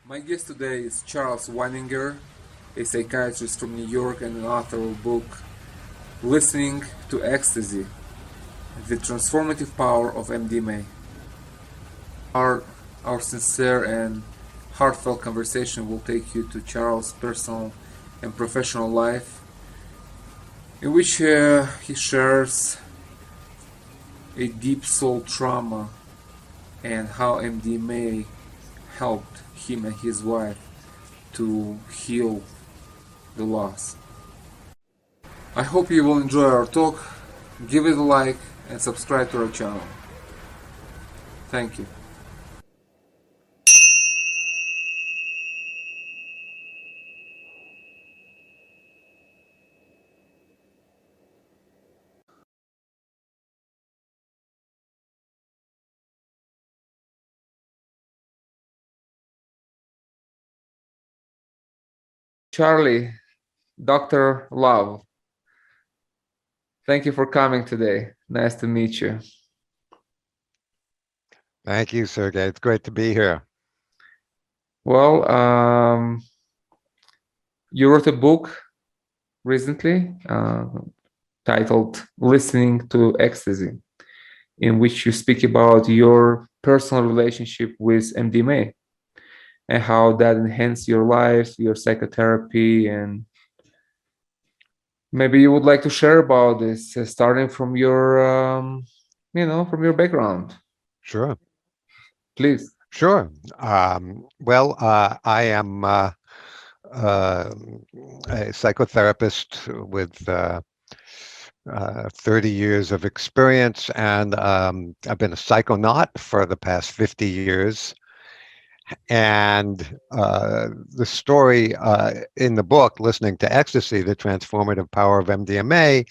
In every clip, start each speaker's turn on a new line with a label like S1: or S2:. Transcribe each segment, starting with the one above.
S1: My guest today is Charley Wininger, a psychiatrist from New York and an author of the book Listening to Ecstasy, The Transformative Power of MDMA. Our, our sincere and heartfelt conversation will take you to Charles' personal and professional life, in which he shares a deep soul trauma and how MDMA helped him and his wife to heal the loss. I hope you will enjoy our talk. Give it a like and subscribe to our channel. Thank you. Charley, Dr. Love, thank you for coming today. Nice to meet you.
S2: Thank you, Sergey. It's great to be here.
S1: Well, you wrote a book recently titled Listening to Ecstasy, in which you speak about your personal relationship with MDMA and how that enhanced your life, your psychotherapy, and maybe you would like to share about this, starting from from your background,
S2: Sure.
S1: please.
S2: Sure. I am uh, a psychotherapist with 30 years of experience, and I've been a psychonaut for the past 50 years. And the story in the book, Listening to Ecstasy, The Transformative Power of MDMA,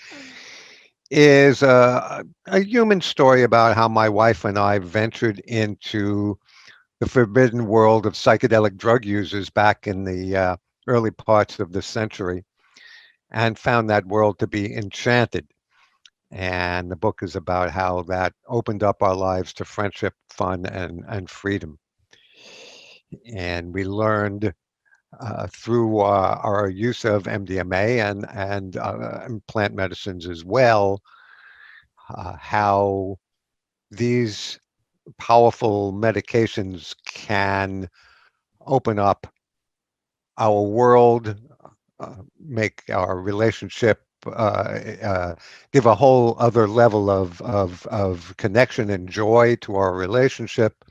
S2: is a human story about how my wife and I ventured into the forbidden world of psychedelic drug users back in the early parts of the century and found that world to be enchanted. And the book is about how that opened up our lives to friendship, fun, and freedom. And we learned through our use of MDMA and plant medicines as well, how these powerful medications can open up our world, make our relationship, give a whole other level of connection and joy to our relationship,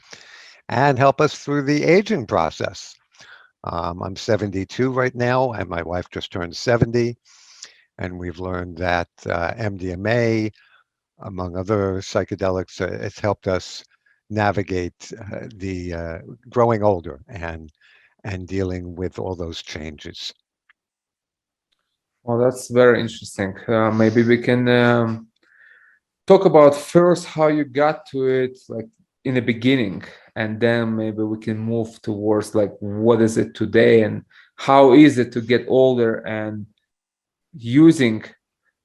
S2: and help us through the aging process. I'm 72 right now, and my wife just turned 70, and we've learned that MDMA, among other psychedelics, it's helped us navigate the growing older and dealing with all those changes.
S1: Well, that's very interesting. Maybe we can talk about first how you got to it, like in the beginning, and then maybe we can move towards like what is it today and how is it to get older and using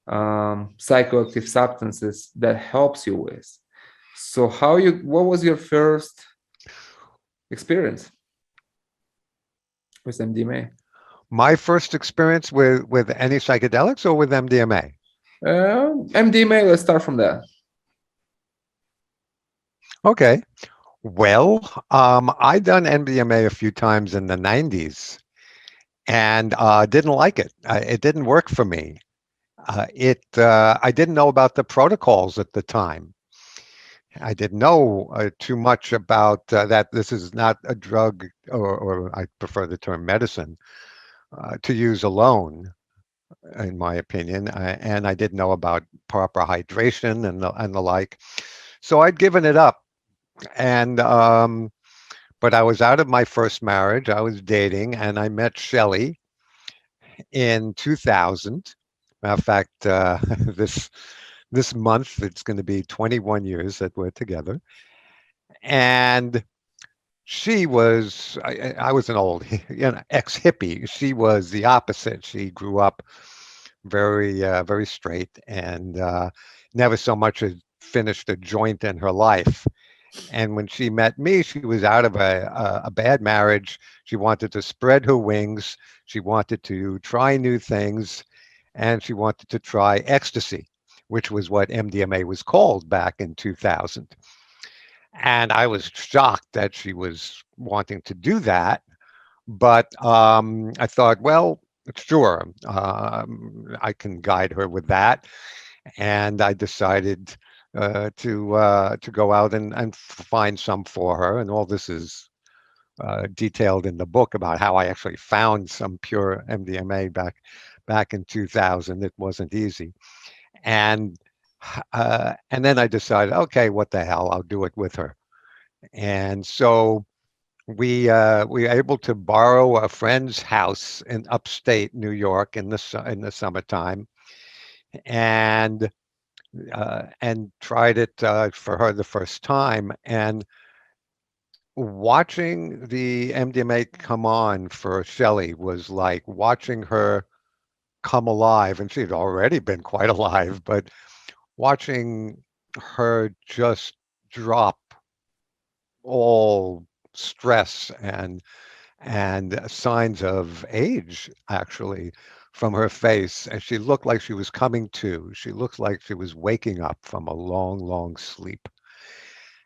S1: psychoactive substances that helps you with. So what was your first experience with MDMA?
S2: My first experience with any psychedelics or with MDMA?
S1: MDMA, let's start from there.
S2: Okay. Well, I done MDMA a few times in the 90s and didn't like it. It didn't work for me. I didn't know about the protocols at the time. I didn't know too much about that. This is not a drug, or I prefer the term medicine, to use alone, in my opinion. And I didn't know about proper hydration and the like. So I'd given it up. And but I was out of my first marriage. I was dating, and I met Shelley in 2000. Matter of fact, this month it's going to be 21 years that we're together, and she was I was an old ex hippie. She was the opposite. She grew up very straight and never so much as finished a joint in her life. And when she met me, she was out of a bad marriage. She wanted to spread her wings. She wanted to try new things, and she wanted to try ecstasy, which was what MDMA was called back in 2000. And I was shocked that she was wanting to do that. But I thought, well, sure, I can guide her with that. And I decided to go out and find some for her. And all this is detailed in the book about how I actually found some pure MDMA back in 2000. It wasn't easy, and and then I decided, okay, what the hell, I'll do it with her. And so we were able to borrow a friend's house in upstate New York in in the summertime, and tried it for her the first time. And watching the MDMA come on for Shelley was like watching her come alive, and she'd already been quite alive, but watching her just drop all stress and signs of age actually from her face, and she looked like she was coming to. She looked like she was waking up from a long, long sleep.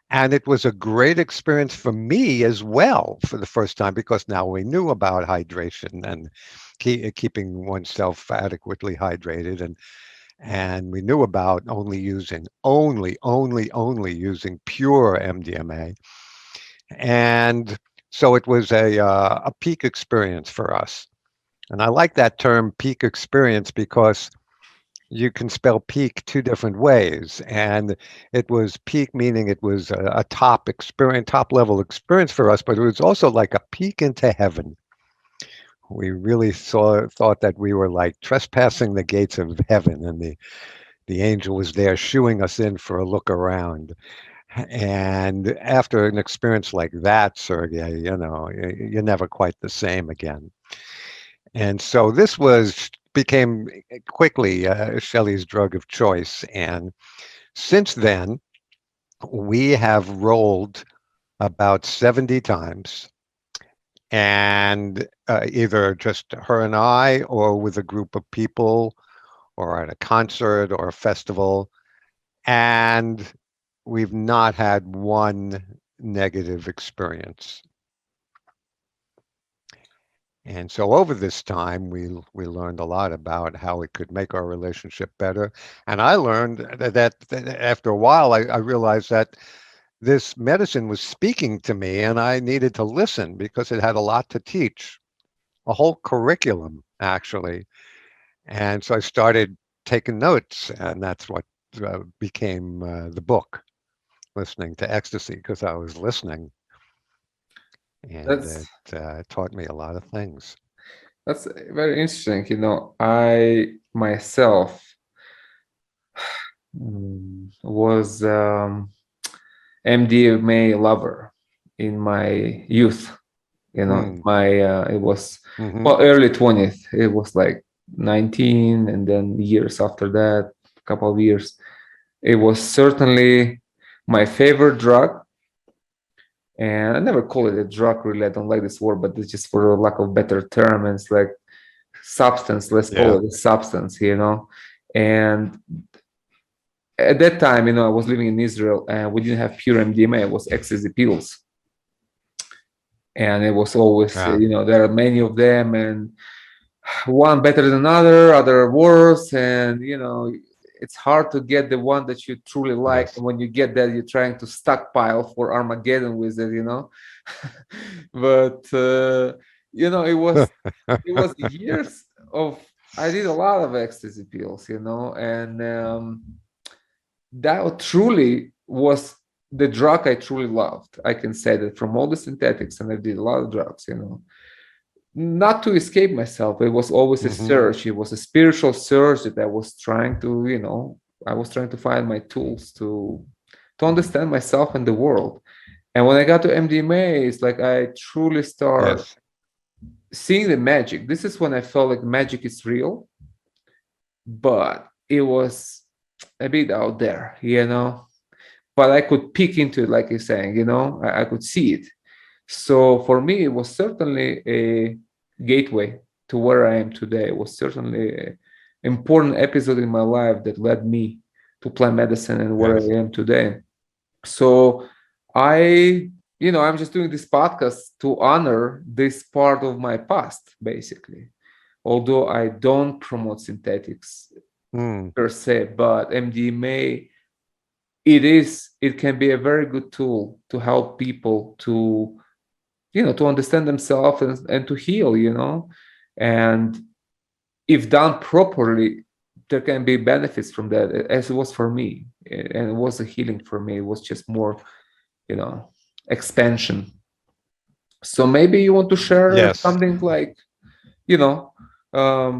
S2: And it was a great experience for me as well for the first time, because now we knew about hydration and keeping oneself adequately hydrated, and we knew about only using pure MDMA. And so it was a peak experience for us. And I like that term, peak experience, because you can spell peak two different ways. And it was peak, meaning it was a top experience, top level experience for us, but it was also like a peek into heaven. We really thought that we were like trespassing the gates of heaven, and the angel was there shooing us in for a look around. And after an experience like that, Sergey, you're never quite the same again. And so this became quickly Shelley's drug of choice. And since then, we have rolled about 70 times, and either just her and I, or with a group of people, or at a concert or a festival. And we've not had one negative experience. And so over this time, we learned a lot about how it could make our relationship better. And I learned that after a while, I realized that this medicine was speaking to me, and I needed to listen because it had a lot to teach, a whole curriculum, actually. And so I started taking notes, and that's what became the book, Listening to Ecstasy, because I was listening, and
S1: That's
S2: it taught me a lot of things.
S1: that's very interesting. I myself was MDMA lover in my youth.
S2: Mm.
S1: My it was
S2: Hmm.
S1: well early 20th. It was like 19, and then years after that, a couple of years. It was certainly my favorite drug, and I never call it a drug. Really, I don't like this word, but it's just for lack of better term. And it's like substance. Let's call
S2: Yeah.
S1: it a substance. And at that time, I was living in Israel, and we didn't have pure MDMA. It was ecstasy pills, and it was always,
S2: Yeah.
S1: there are many of them, and one better than another, other worse, and it's hard to get the one that you truly like.
S2: Yes.
S1: And when you get that, you're trying to stockpile for Armageddon with it. But it was years of. I did a lot of ecstasy pills, and that truly was the drug I truly loved. I can say that from all the synthetics, and I did a lot of drugs. Not to escape myself. It was always a
S2: Hmm.
S1: search. It was a spiritual search that I was trying to, I was trying to find my tools to understand myself and the world. And when I got to MDMA, it's like I truly start
S2: Yes.
S1: seeing the magic. This is when I felt like magic is real, but it was a bit out there. but I could peek into it, like you're saying, I could see it. So for me, it was certainly a gateway to where I am today. It was certainly an important episode in my life that led me to plant medicine and where
S2: Yes.
S1: I am today. So I, I'm just doing this podcast to honor this part of my past, basically. Although I don't promote synthetics
S2: Mm.
S1: per se, but MDMA, it can be a very good tool to help people to to understand themselves and to heal, and if done properly, there can be benefits from that, as it was for me, and it was a healing for me. It was just more, expansion. So maybe you want to share
S2: Yes.
S1: something like, you know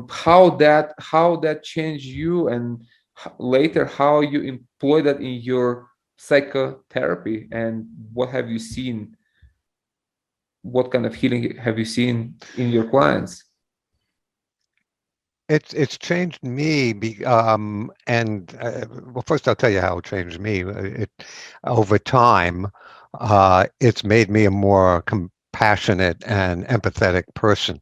S1: how that changed you, and later how you employ that in your psychotherapy, and what kind of healing have you seen in your clients?
S2: It's changed me, and well, first I'll tell you how it changed me. It over time, it's made me a more compassionate and empathetic person,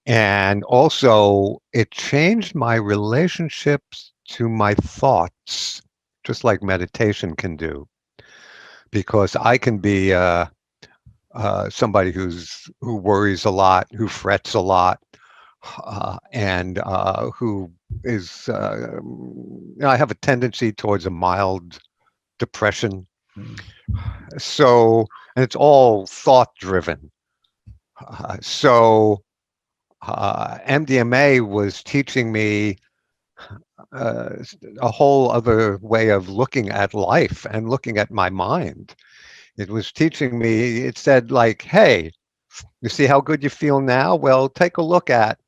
S2: and also it changed my relationships to my thoughts, just like meditation can do, because I can be somebody who worries a lot, who frets a lot, and who is I have a tendency towards a mild depression.
S1: Mm.
S2: So, and it's all thought driven. So MDMA was teaching me uh, a whole other way of looking at life and looking at my mind. It was teaching me, it said like, hey, you see how good you feel now? Well, take a look at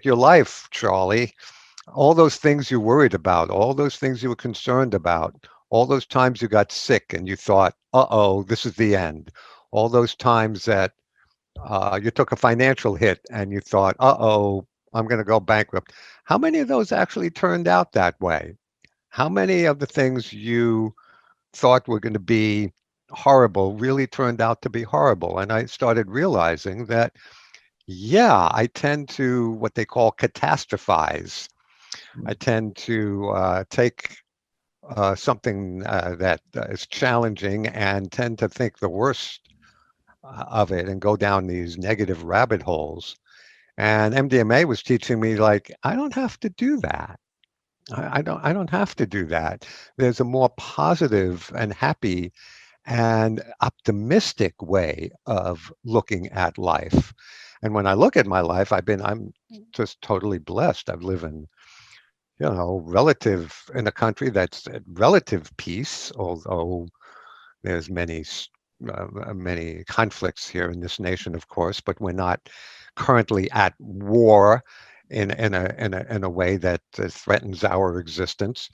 S2: your life, Charlie. All those things you worried about, all those things you were concerned about, all those times you got sick and you thought, uh-oh, this is the end. All those times that you took a financial hit and you thought, uh-oh, I'm going to go bankrupt. How many of those actually turned out that way? How many of the things you thought were going to be horrible really turned out to be horrible? And I started realizing that, yeah, I tend to what they call catastrophize. I tend to take something that is challenging and tend to think the worst of it and go down these negative rabbit holes. And MDMA was teaching me like I don't have to do that. I don't have to do that. There's a more positive and happy and optimistic way of looking at life. And when I look at my life, I'm just totally blessed. I've lived in, relative in a country that's at relative peace, although there's many conflicts here in this nation, of course, but we're not currently at war in a way that threatens our existence.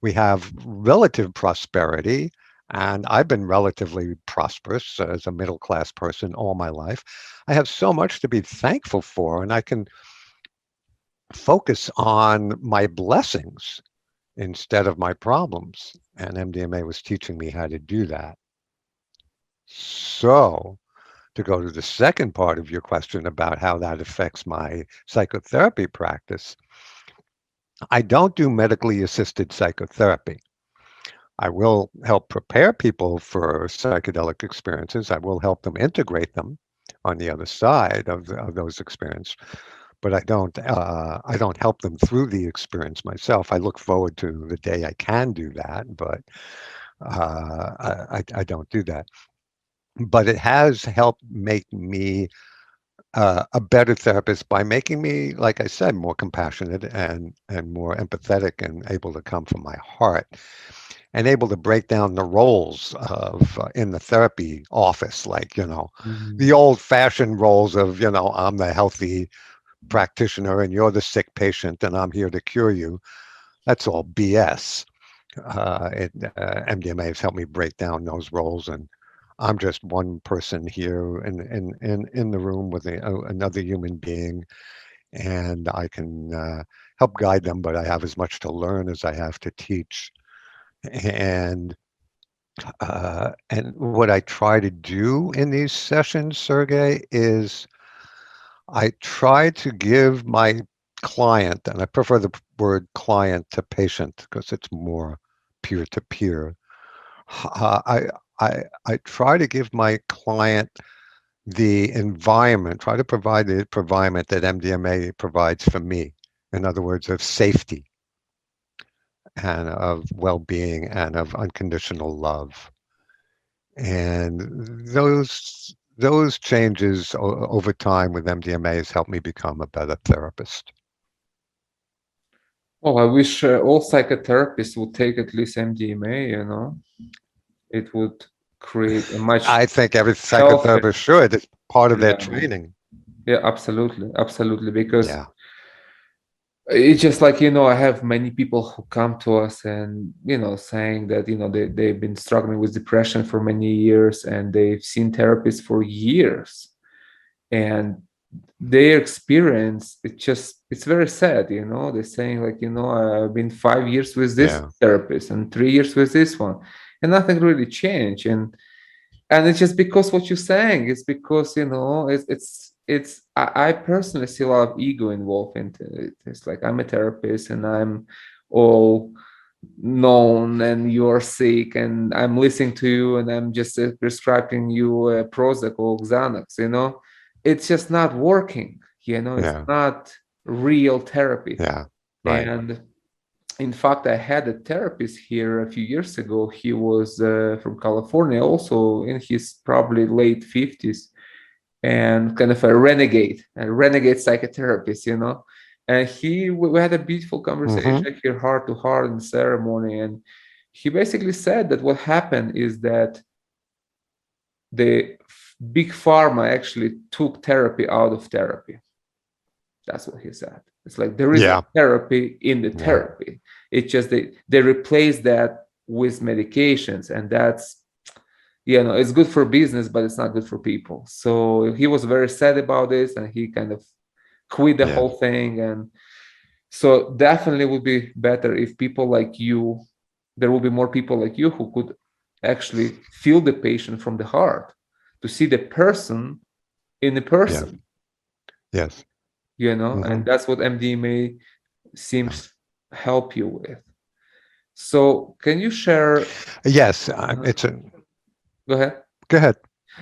S2: We have relative prosperity, and I've been relatively prosperous as a middle class person all my life. I have so much to be thankful for, and I can focus on my blessings instead of my problems. And MDMA was teaching me how to do that. So, to go to the second part of your question about how that affects my psychotherapy practice, I don't do medically assisted psychotherapy. I will help prepare people for psychedelic experiences. I will help them integrate them on the other side of those experiences, but I don't help them through the experience myself. I look forward to the day I can do that, but I don't do that. But it has helped make me a better therapist by making me, like I said, more compassionate and more empathetic and able to come from my heart and able to break down the roles of in the therapy office, like the
S1: Mhm.
S2: old-fashioned roles of I'm the healthy practitioner and you're the sick patient and I'm here to cure you. That's all BS. MDMA has helped me break down those roles, and I'm just one person here in the room with another human being, and I can help guide them, but I have as much to learn as I have to teach. And what I try to do in these sessions, Sergey, is I try to give my client, and I prefer the word client to patient because it's more peer to peer. I try to give my client the environment, try to provide the environment that MDMA provides for me. In other words, of safety and of well-being and of unconditional love. And those changes over time with MDMA has helped me become a better therapist.
S1: Well, I wish all psychotherapists would take at least MDMA, you know. It would create a much
S2: I think every
S1: healthier.
S2: psychotherapist should. It's part of their
S1: Yeah,
S2: training.
S1: yeah, absolutely, absolutely. Because
S2: Yeah,
S1: it's just like, you know, I have many people who come to us and, you know, saying that, you know, they've been struggling with depression for many years and they've seen therapists for years. And their experience, it's very sad, you know. They're saying like, you know, I've been 5 years with this
S2: yeah,
S1: therapist and 3 years with this one, and nothing really changed. And it's just because what you're saying is because, you know, I personally see a lot of ego involved into it. It's like I'm a therapist and I'm all known and you're sick and I'm listening to you and I'm just prescribing you Prozac or Xanax, you know. It's just not working, you know. It's
S2: yeah,
S1: not real therapy.
S2: yeah. Right.
S1: And in fact, I had a therapist here a few years ago. He was from California, also in his probably late 50s, and kind of a renegade psychotherapist, you know. And we had a beautiful
S2: Mm-hmm.
S1: conversation here, heart to heart, in ceremony. And he basically said that what happened is that the big pharma actually took therapy out of therapy. That's what he said. It's like there is a
S2: Yeah,
S1: therapy in the
S2: yeah,
S1: therapy. It's just they replace that with medications, and that's, you know, it's good for business, but it's not good for people. So he was very sad about this, and he kind of quit the
S2: yeah,
S1: whole thing. And so definitely would be better if people like you, there will be more people like you who could actually feel the patient from the heart, to see the person in the
S2: yeah,
S1: person,
S2: yes.
S1: you know.
S2: Mm-hmm.
S1: And that's what MDMA
S2: Yeah.
S1: seems help you with. So can you share?
S2: Yes,
S1: uh,
S2: it's a,
S1: Go ahead.
S2: go ahead.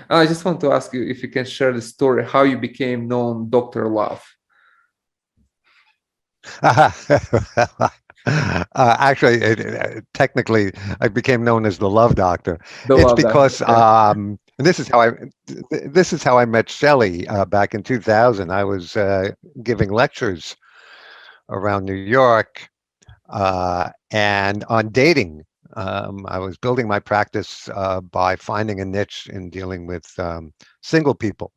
S1: I just want to ask you if you can share the story how you became known Dr. Love.
S2: Actually, technically, I became known as the Love Doctor.
S1: The
S2: It's
S1: Love Doctor.
S2: because,
S1: Yeah.
S2: and this is how I met Shelley back in 2000. I was giving lectures around New York and on dating. I was building my practice by finding a niche in dealing with single people.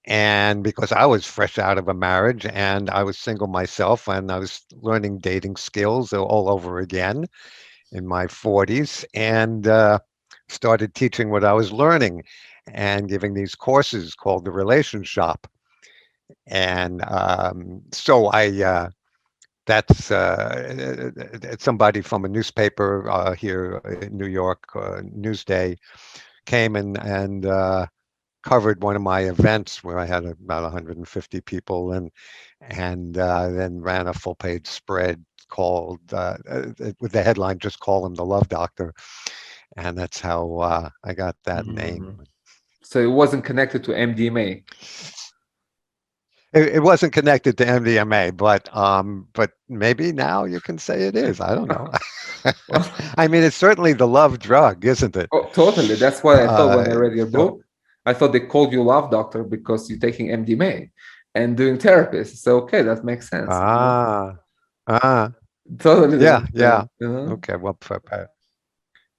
S2: And because I was fresh out of a marriage and I was single myself and I was learning dating skills all over again in my 40s and started teaching what I was learning and giving these courses called the Relation Shop. And so that's somebody from a newspaper here in New York, Newsday, came and covered one of my events where I had about 150 people and then ran a full page spread called with the headline "Just Call Him the Love Doctor," and that's how I got that
S1: Mhm.
S2: name.
S1: So it wasn't connected to MDMA.
S2: It wasn't connected to MDMA, but maybe now you can say it is. I don't know.
S1: Well,
S2: I mean, it's certainly the love drug, isn't it?
S1: oh, totally. That's what I thought when I read your
S2: So
S1: book. I thought they called you Love Doctor because you're taking MDMA and doing therapy. So okay, that makes sense. You know?
S2: ah ah
S1: Totally, that
S2: yeah,
S1: makes sense.
S2: yeah.
S1: You know?
S2: Okay, well,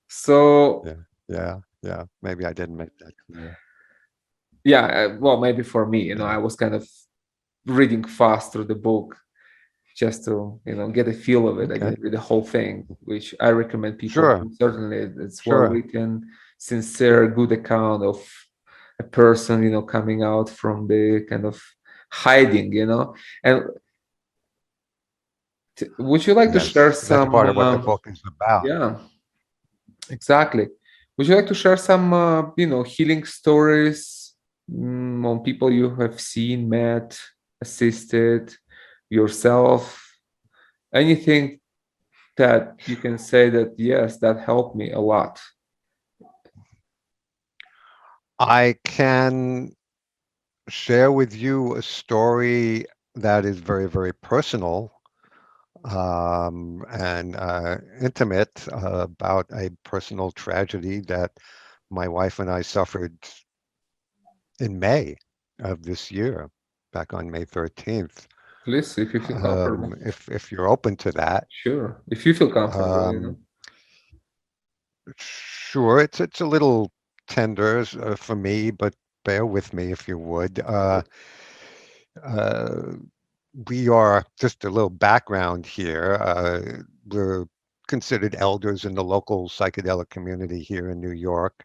S1: So
S2: yeah, yeah, yeah. Maybe I didn't make that clear.
S1: yeah, well, maybe for me, you know, I
S2: Yeah.
S1: was kind of reading fast through the book just to, you know, get a feel of it. I
S2: Okay.
S1: didn't read the whole thing, which I recommend people
S2: Sure.
S1: to. Certainly, it's well
S2: Sure.
S1: written, sincere, good account of a person, you know, coming out from the kind of hiding, you know. And Would you like to share
S2: Yes, that's
S1: some?
S2: part of what the book is about.
S1: Yeah, exactly. Would you like to share some, healing stories, on people you have seen, met, assisted, yourself? Anything that you can say that, yes, that helped me a lot?
S2: I can share with you a story that is very, very personal and intimate about a personal tragedy that my wife and I suffered in May of this year, back on May 13th.
S1: Please, if you feel comfortable.
S2: If you're open to that,
S1: Sure. If you feel comfortable.
S2: um, sure. It's a little tender for me, but bear with me if you would. Uh, we are just a little background here. We're considered elders in the local psychedelic community here in New York,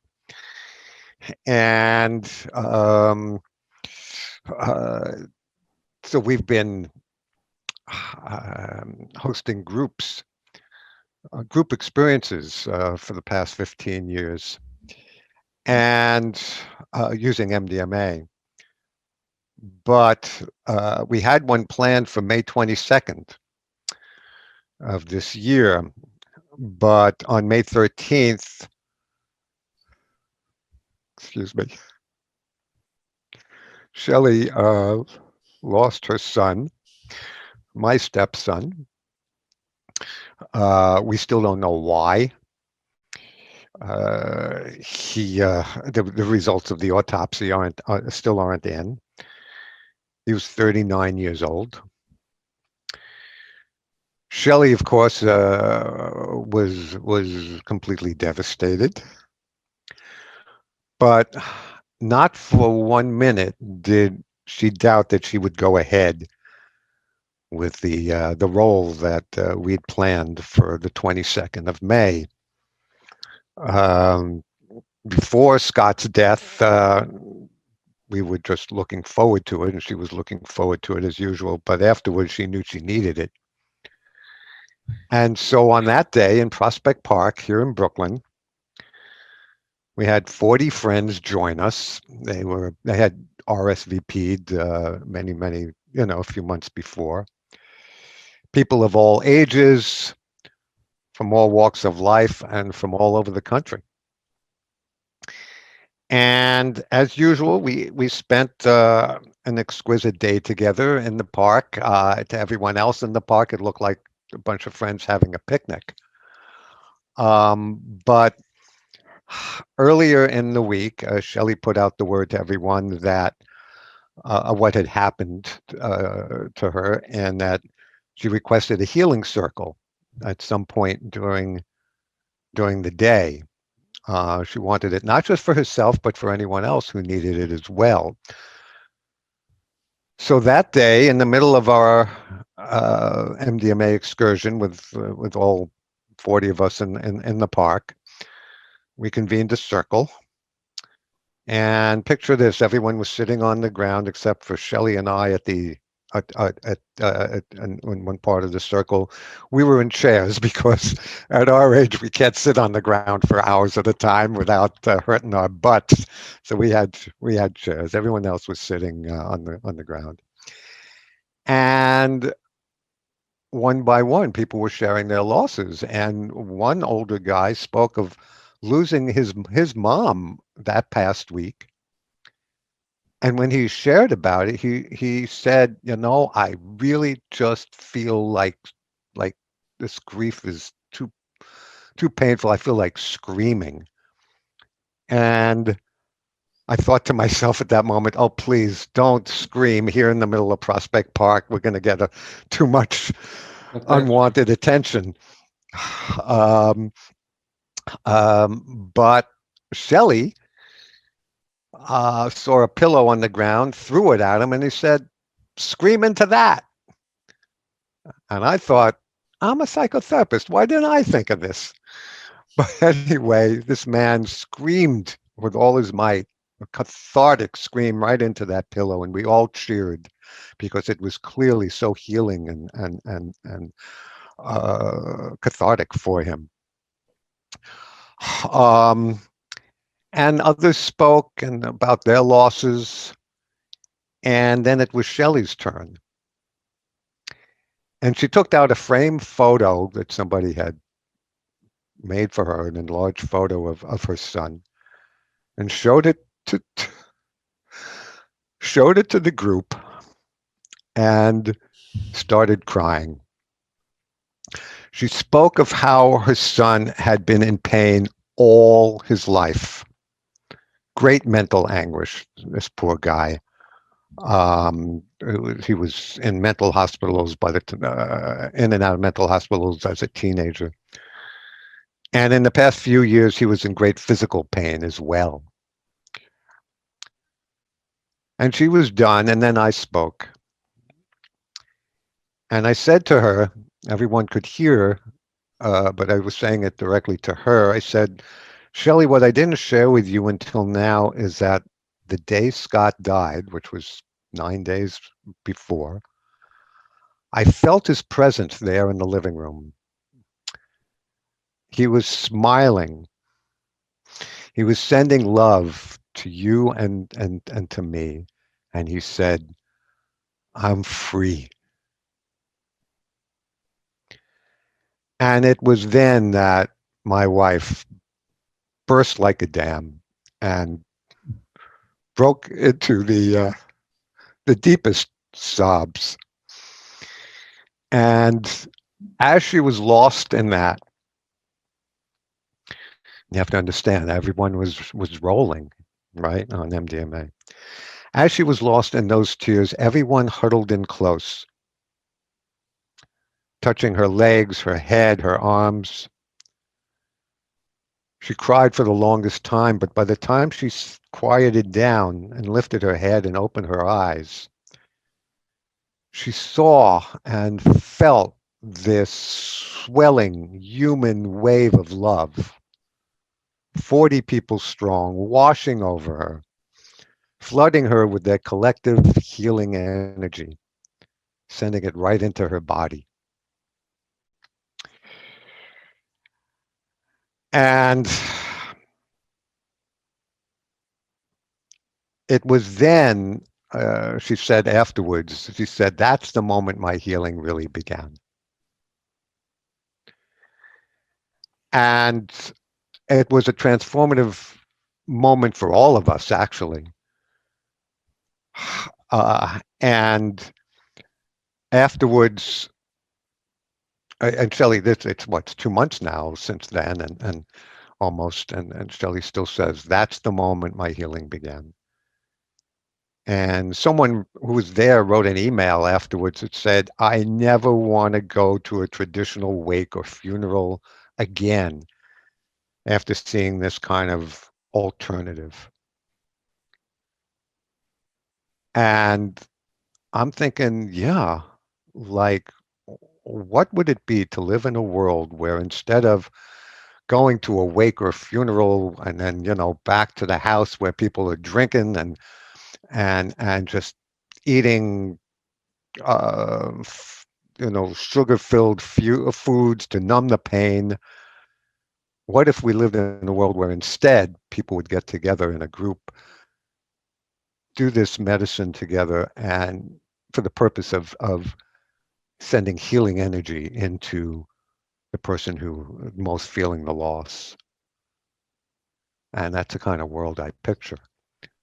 S2: and uh, so we've been hosting group experiences for the past 15 years, and using MDMA. But we had one planned for May 22nd of this year. But on May 13th, excuse me, Shelley lost her son, my stepson. We still don't know why. The results of the autopsy still aren't in. He was 39 years old. Shelley, of course, was completely devastated, but not for 1 minute did she doubt that she would go ahead with the role that we'd planned for the 22nd of May. Um, Before Scott's death, we were just looking forward to it, and she was looking forward to it as usual. But afterwards, she knew she needed it. And so on that day in Prospect Park here in Brooklyn, we had 40 friends join us. They had RSVP'd many, a few months before. People of all ages, from all walks of life, and from all over the country. And as usual, we spent an exquisite day together in the park. To everyone else in the park, it looked like a bunch of friends having a picnic. But earlier in the week, Shelley put out the word to everyone that what had happened to her, and that she requested a healing circle at some point during the day. She wanted it not just for herself, but for anyone else who needed it as well. So that day, in the middle of our MDMA excursion with all 40 of us in the park, we convened a circle. And picture this: everyone was sitting on the ground except for Shelley and I in one part of the circle. We were in chairs because at our age we can't sit on the ground for hours at a time without hurting our butts. So we had chairs. Everyone else was sitting on the ground. And one by one, people were sharing their losses. And one older guy spoke of losing his mom that past week. And when he shared about it, he said, I really just feel like this grief is too painful. I feel like screaming. And I thought to myself at that moment, oh, please don't scream here in the middle of Prospect Park. We're going to get too much unwanted attention. But Shelley saw a pillow on the ground, threw it at him, and he said, scream into that. And I thought, I'm a psychotherapist. Why didn't I think of this? But anyway, this man screamed with all his might a cathartic scream right into that pillow, and we all cheered because it was clearly so healing and cathartic for him. Um, and others spoke and about their losses, and then it was Shelley's turn. And she took out a framed photo that somebody had made for her, an enlarged photo of her son, and to showed it to the group and started crying. She spoke of how her son had been in pain all his life. Great mental anguish, this poor guy. He was in mental hospitals in and out of mental hospitals as a teenager. And in the past few years, he was in great physical pain as well. And she was done, and then I spoke. And I said to her, everyone could hear, but I was saying it directly to her. I said, Shelley, what I didn't share with you until now is that the day Scott died, which was 9 days before, I felt his presence there in the living room. He was smiling. He was sending love to you and to me. And he said, I'm free. And it was then that my wife burst like a dam and broke into the deepest sobs. And as she was lost in that, you have to understand, everyone was rolling, right, on MDMA. As she was lost in those tears, everyone huddled in close, touching her legs, her head, her arms. She cried for the longest time, but by the time she quieted down and lifted her head and opened her eyes, she saw and felt this swelling human wave of love, 40 people strong, washing over her, flooding her with their collective healing energy, sending it right into her body. And it was then, she said afterwards, she said, that's the moment my healing really began. And it was a transformative moment for all of us, actually. And afterwards, and Shelley, it's what, 2 months now since then, and almost, and Shelley still says, that's the moment my healing began. And someone who was there wrote an email afterwards that said, I never want to go to a traditional wake or funeral again after seeing this kind of alternative. And I'm thinking, yeah, like, what would it be to live in a world where instead of going to a wake or funeral and then, back to the house where people are drinking and just eating, uh, sugar-filled foods to numb the pain. What if we lived in a world where instead people would get together in a group, do this medicine together, and for the purpose of sending healing energy into the person who most feeling the loss. And that's the kind of world I picture,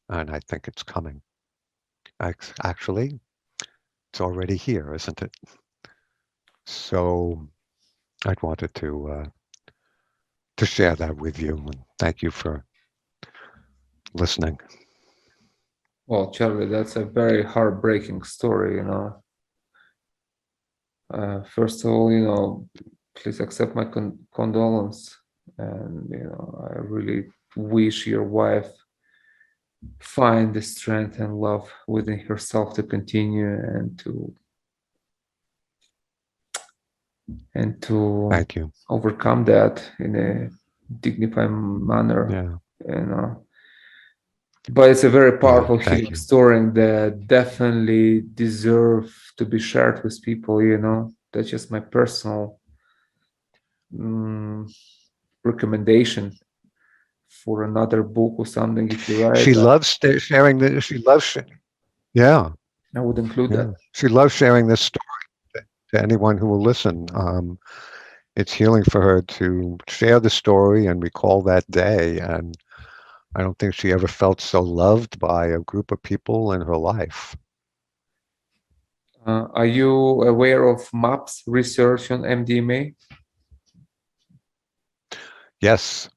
S2: and I think it's coming. Actually, it's already here, isn't it? So I'd wanted to share that with you, and thank you for listening.
S1: Well, Charlie, that's a very heartbreaking story, First of all, please accept my condolence. And, I really wish your wife find the strength and love within herself to continue and to
S2: Thank you.
S1: overcome that in a dignified manner,
S2: Yeah.
S1: you know. But it's a very
S2: Yeah,
S1: powerful
S2: thank
S1: healing
S2: you.
S1: story and that definitely deserve to be shared with people, you know. That's just my personal mm, recommendation for another book or something. If you write,
S2: She loves sharing the. She loves. Yeah,
S1: I would include
S2: yeah.
S1: that.
S2: She loves sharing this story to anyone who will listen. It's healing for her to share the story and recall that day. And I don't think she ever felt so loved by a group of people in her life.
S1: Are you aware of MAPS research on MDMA?
S2: Yes.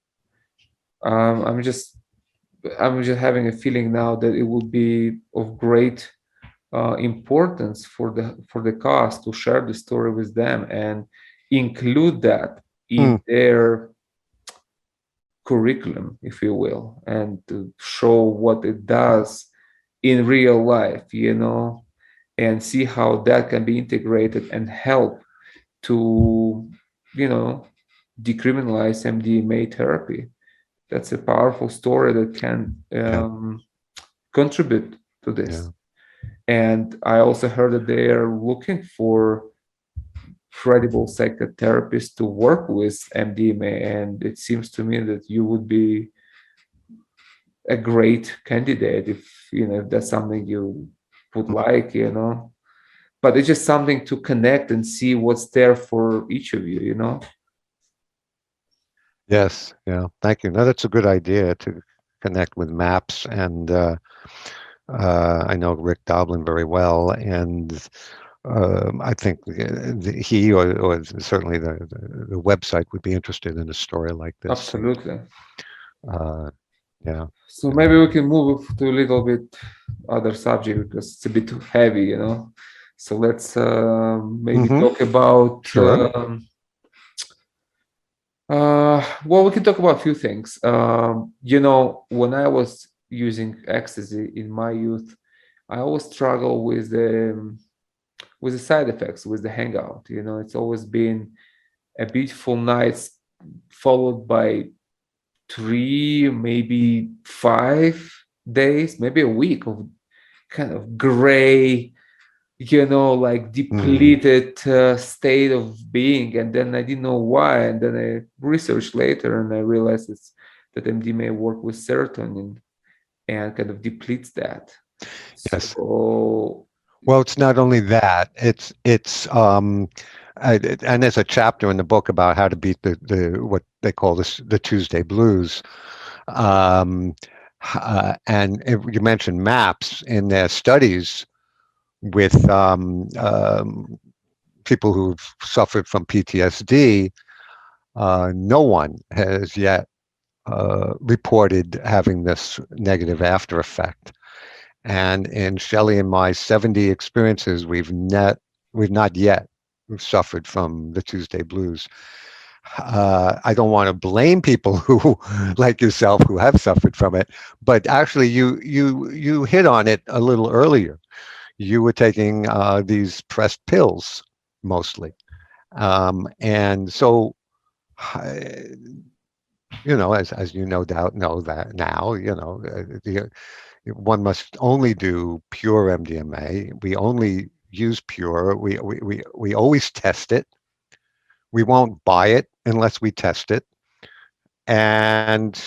S1: Um, I'm just I'm just having a feeling now that it would be of great importance for the cast to share the story with them and include that
S2: Hmm.
S1: in their curriculum, if you will, and to show what it does in real life, you know, and see how that can be integrated and help to, you know, decriminalize MDMA therapy. That's a powerful story that can
S2: Yeah.
S1: contribute to
S2: Yeah.
S1: this. And I also heard that they are looking for credible psychotherapists to work with MDMA. And it seems to me that you would be a great candidate if, you know, if that's something you would like, you know. But it's just something to connect and see what's there for each of you, you know.
S2: Yes. Yeah. Thank you. No, that's a good idea to connect with maps. And I know Rick Doblin very well. And I think he or certainly the website would be interested in a story like this. And
S1: Absolutely.
S2: uh, yeah.
S1: So
S2: Yeah.
S1: maybe we can move to a little bit other subject because it's a bit too heavy, you know. So let's maybe
S2: Hmm.
S1: talk about
S2: Sure.
S1: well, we can talk about a few things. You know, when I was using ecstasy in my youth, I always struggle with the side effects, with the hangout. You know, it's always been a beautiful night followed by 3, maybe 5 days, maybe a week of kind of gray, you know, like
S2: Mm.
S1: depleted state of being. And then I didn't know why. And then I researched later and I realized it's that MDMA work with serotonin and kind of depletes that.
S2: Yes.
S1: So,
S2: Well, it's not only that. And there's a chapter in the book about how to beat the what they call the Tuesday blues. Um, and you mentioned maps in their studies with people who've suffered from PTSD. No one has yet reported having this negative after effect. And in Shelley and my 70 experiences, we've not yet suffered from the Tuesday blues. I don't want to blame people who, like yourself, who have suffered from it, but actually, you hit on it a little earlier. You were taking these pressed pills mostly, and so as you no doubt know that now, one must only do pure MDMA. We only use pure. We always test it. We won't buy it unless we test it. And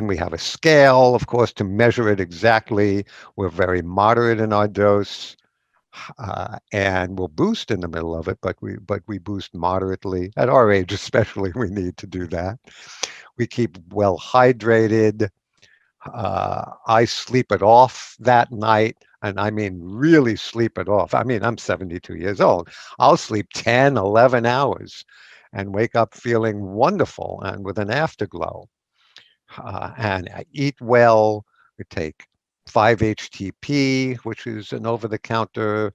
S2: we have a scale, of course, to measure it exactly. We're very moderate in our dose, and we'll boost in the middle of it, but we boost moderately. At our age, especially, we need to do that. We keep well hydrated. I sleep it off that night, and I mean really sleep it off. I mean, I'm 72 years old. I'll sleep 10, 11 hours and wake up feeling wonderful and with an afterglow. And I eat well. We take 5-HTP, which is an over-the-counter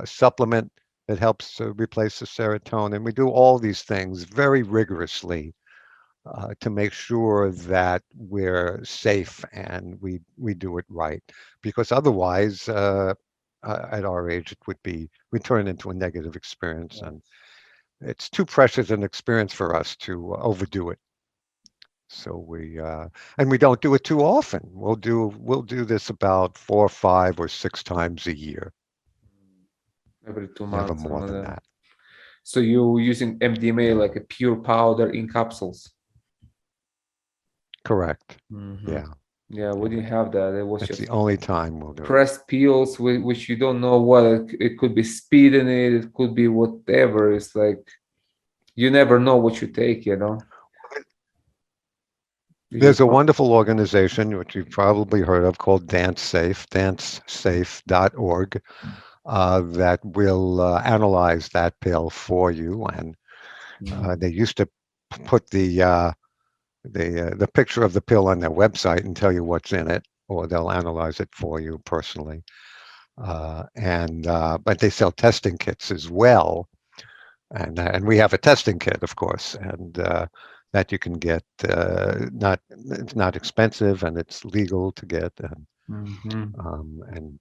S2: supplement that helps replace the serotonin. We do all these things very rigorously to make sure that we're safe and we do it right. Because otherwise, at our age, it would be we turn into a negative experience, and it's too precious an experience for us to overdo it. So and we don't do it too often. We'll do this about 4, 5, or 6 times a year,
S1: Every two
S2: never
S1: months, some
S2: more
S1: of
S2: than
S1: that.
S2: that.
S1: So you using MDMA
S2: Yeah,
S1: like a pure powder in capsules?
S2: correct.
S1: Hmm.
S2: Yeah,
S1: Yeah, we
S2: yeah.
S1: didn't have that. It was
S2: That's the
S1: just
S2: only time we'll do it.
S1: pressed pills, which you don't know what it could be speed in it. It could be whatever. It's like you never know what you take. You know. You
S2: There's
S1: just
S2: a
S1: don't.
S2: wonderful organization which you've probably heard of called Dance Safe, dancesafe.org, that will analyze that pill for you. And
S1: Mm.
S2: they used to put the picture of the pill on their website and tell you what's in it, or they'll analyze it for you personally. And but they sell testing kits as well, and we have a testing kit, of course, and that you can get. Not It's not expensive, and it's legal to get,
S1: Mhm.
S2: and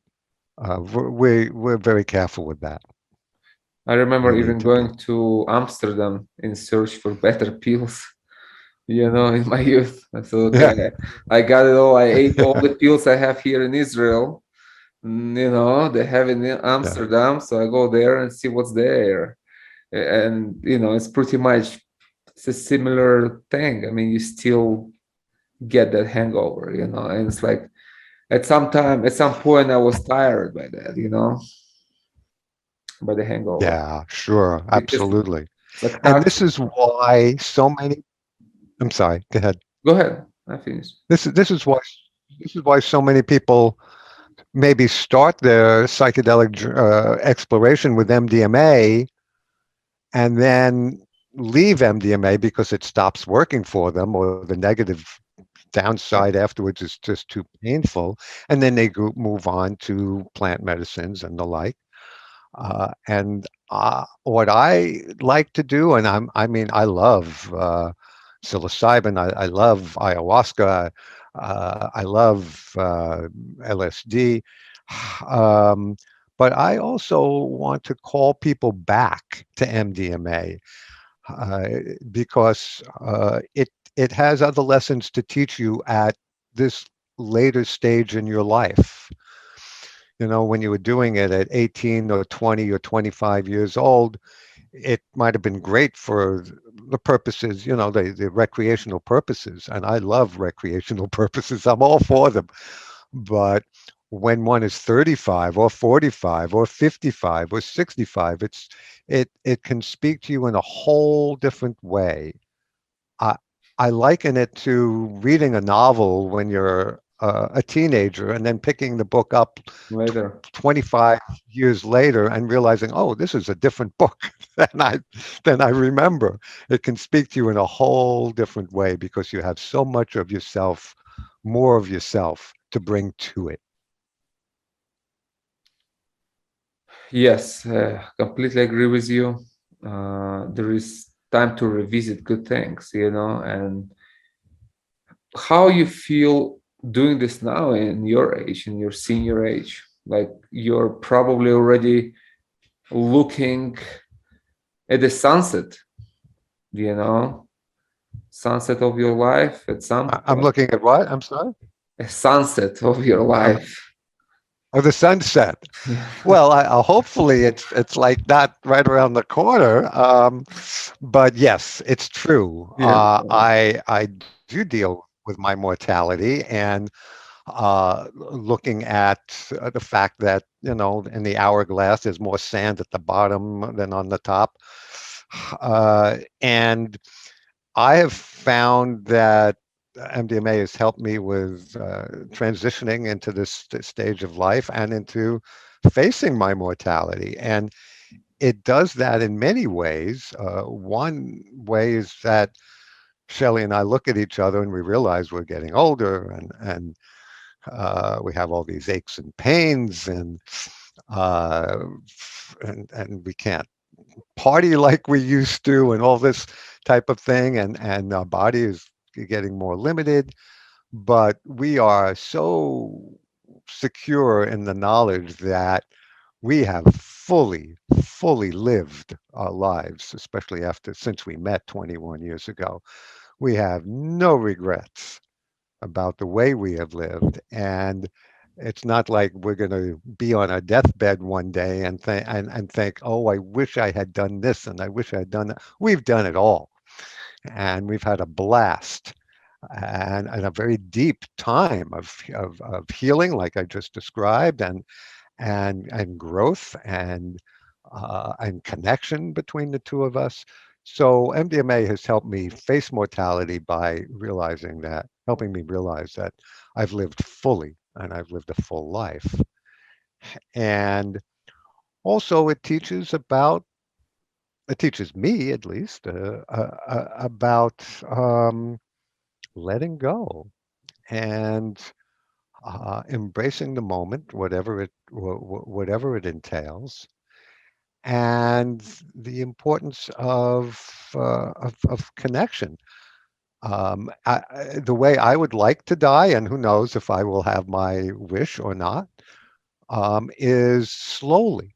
S2: we're very careful with that.
S1: I remember
S2: You need
S1: even
S2: to be.
S1: going to Amsterdam in search for better pills, in my youth. I thought,
S2: Yeah,
S1: okay, I got it all. I ate all the pills I have here in Israel. They have it in
S2: yeah,
S1: Amsterdam, so I go there and see what's there. And it's pretty much it's a similar thing. I mean, you still get that hangover, and it's like at some point, I was tired by that, by the hangover.
S2: yeah. Sure,
S1: It just
S2: absolutely.
S1: it's like
S2: And
S1: toxic.
S2: this is why so many. I'm sorry. Go ahead.
S1: Go ahead. I finished.
S2: This is why so many people maybe start their psychedelic exploration with MDMA and then leave MDMA because it stops working for them, or the negative
S1: Yeah.
S2: downside afterwards is just too painful, and then they move on to plant medicines and the like. And what I like to do, and I love psilocybin, I love ayahuasca, I love LSD, um, but I also want to call people back to MDMA, uh, because it has other lessons to teach you at this later stage in your life. When you were doing it at 18 or 20 or 25 years old, it might have been great for the purposes, the recreational purposes. And I love recreational purposes. I'm all for them. But when one is 35 or 45 or 55 or 65, it can speak to you in a whole different way. I I liken it to reading a novel when you're a teenager and then picking the book up tw
S1: Later.
S2: 25 years later and realizing, oh, this is a different book than I remember. It can speak to you in a whole different way because you have so much of yourself, more of yourself to bring to it.
S1: Yes, completely agree with you. There is time to revisit good things, and how you feel doing this now in your age, in your senior age. Like you're probably already looking at the sunset, you know, sunset of your life at some
S2: I'm
S1: point,
S2: looking at what? I'm sorry?
S1: a sunset of your
S2: I'm
S1: life.
S2: Oh, the sunset.
S1: Yeah.
S2: Well, hopefully it's like that right around the corner. But yes, it's true.
S1: Yeah.
S2: I do deal with my mortality, and looking at the fact that in the hourglass there's more sand at the bottom than on the top, and I have found that MDMA has helped me with transitioning into this stage of life and into facing my mortality. And it does that in many ways. One way is that Shelley and I look at each other and we realize we're getting older, and we have all these aches and pains, uh, and we can't party like we used to, and all this type of thing, and our body is getting more limited, but we are so secure in the knowledge that we have fully lived our lives, especially since we met 21 years ago. We have no regrets about the way we have lived. And it's not like we're going to be on our deathbed one day and think, oh, I wish I had done this and I wish I had done that. We've done it all. And we've had a blast and a very deep time of healing, like I just described, and growth and connection between the two of us. So MDMA has helped me face mortality by helping me realize that I've lived fully and I've lived a full life. And also it teaches me at least about letting go and embracing the moment, whatever it entails, and the importance of connection. The way I would like to die, and who knows if I will have my wish or not, is slowly,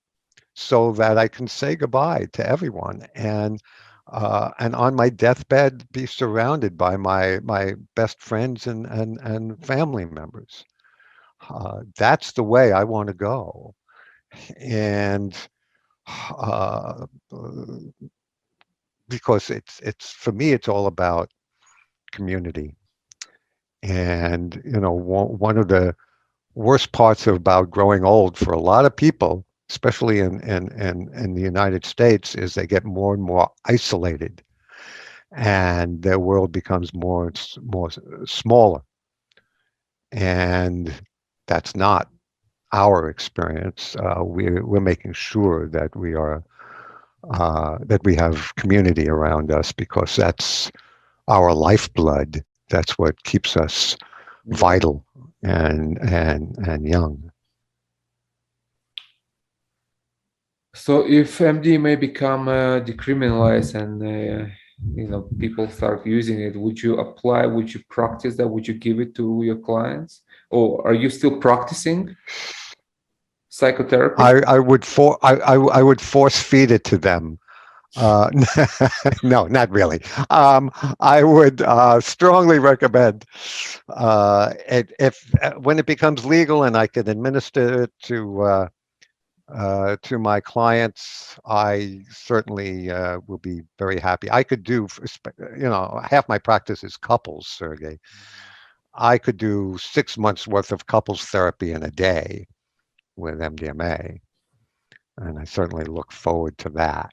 S2: so that I can say goodbye to everyone and on my deathbed be surrounded by my best friends and family members. That's the way I want to go, and uh, because it's for me it's all about community. And one of the worst parts about growing old for a lot of people, especially in the United States, is they get more and more isolated, and their world becomes more smaller. And that's not our experience. We're making sure that we have community around us, because that's our lifeblood. That's what keeps us vital and young.
S1: So if MDMA become decriminalized and people start using it, would you apply? Would you practice that? Would you give it to your clients, or are you still practicing psychotherapy?
S2: I would force feed it to them. No, not really. I would strongly recommend if when it becomes legal and I can administer it to my clients, I certainly will be very happy. I could do, half my practice is couples, Sergey. I could do 6 months worth of couples therapy in a day with MDMA, and I certainly look forward to that.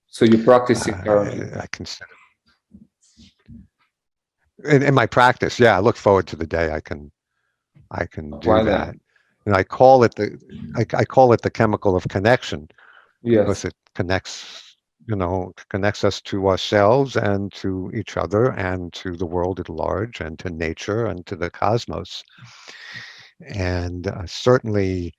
S1: So you're practicing currently?
S2: I consider in my practice, yeah. I look forward to the day I can do that. And I call it the chemical of connection, because it connects us to ourselves and to each other and to the world at large and to nature and to the cosmos. And certainly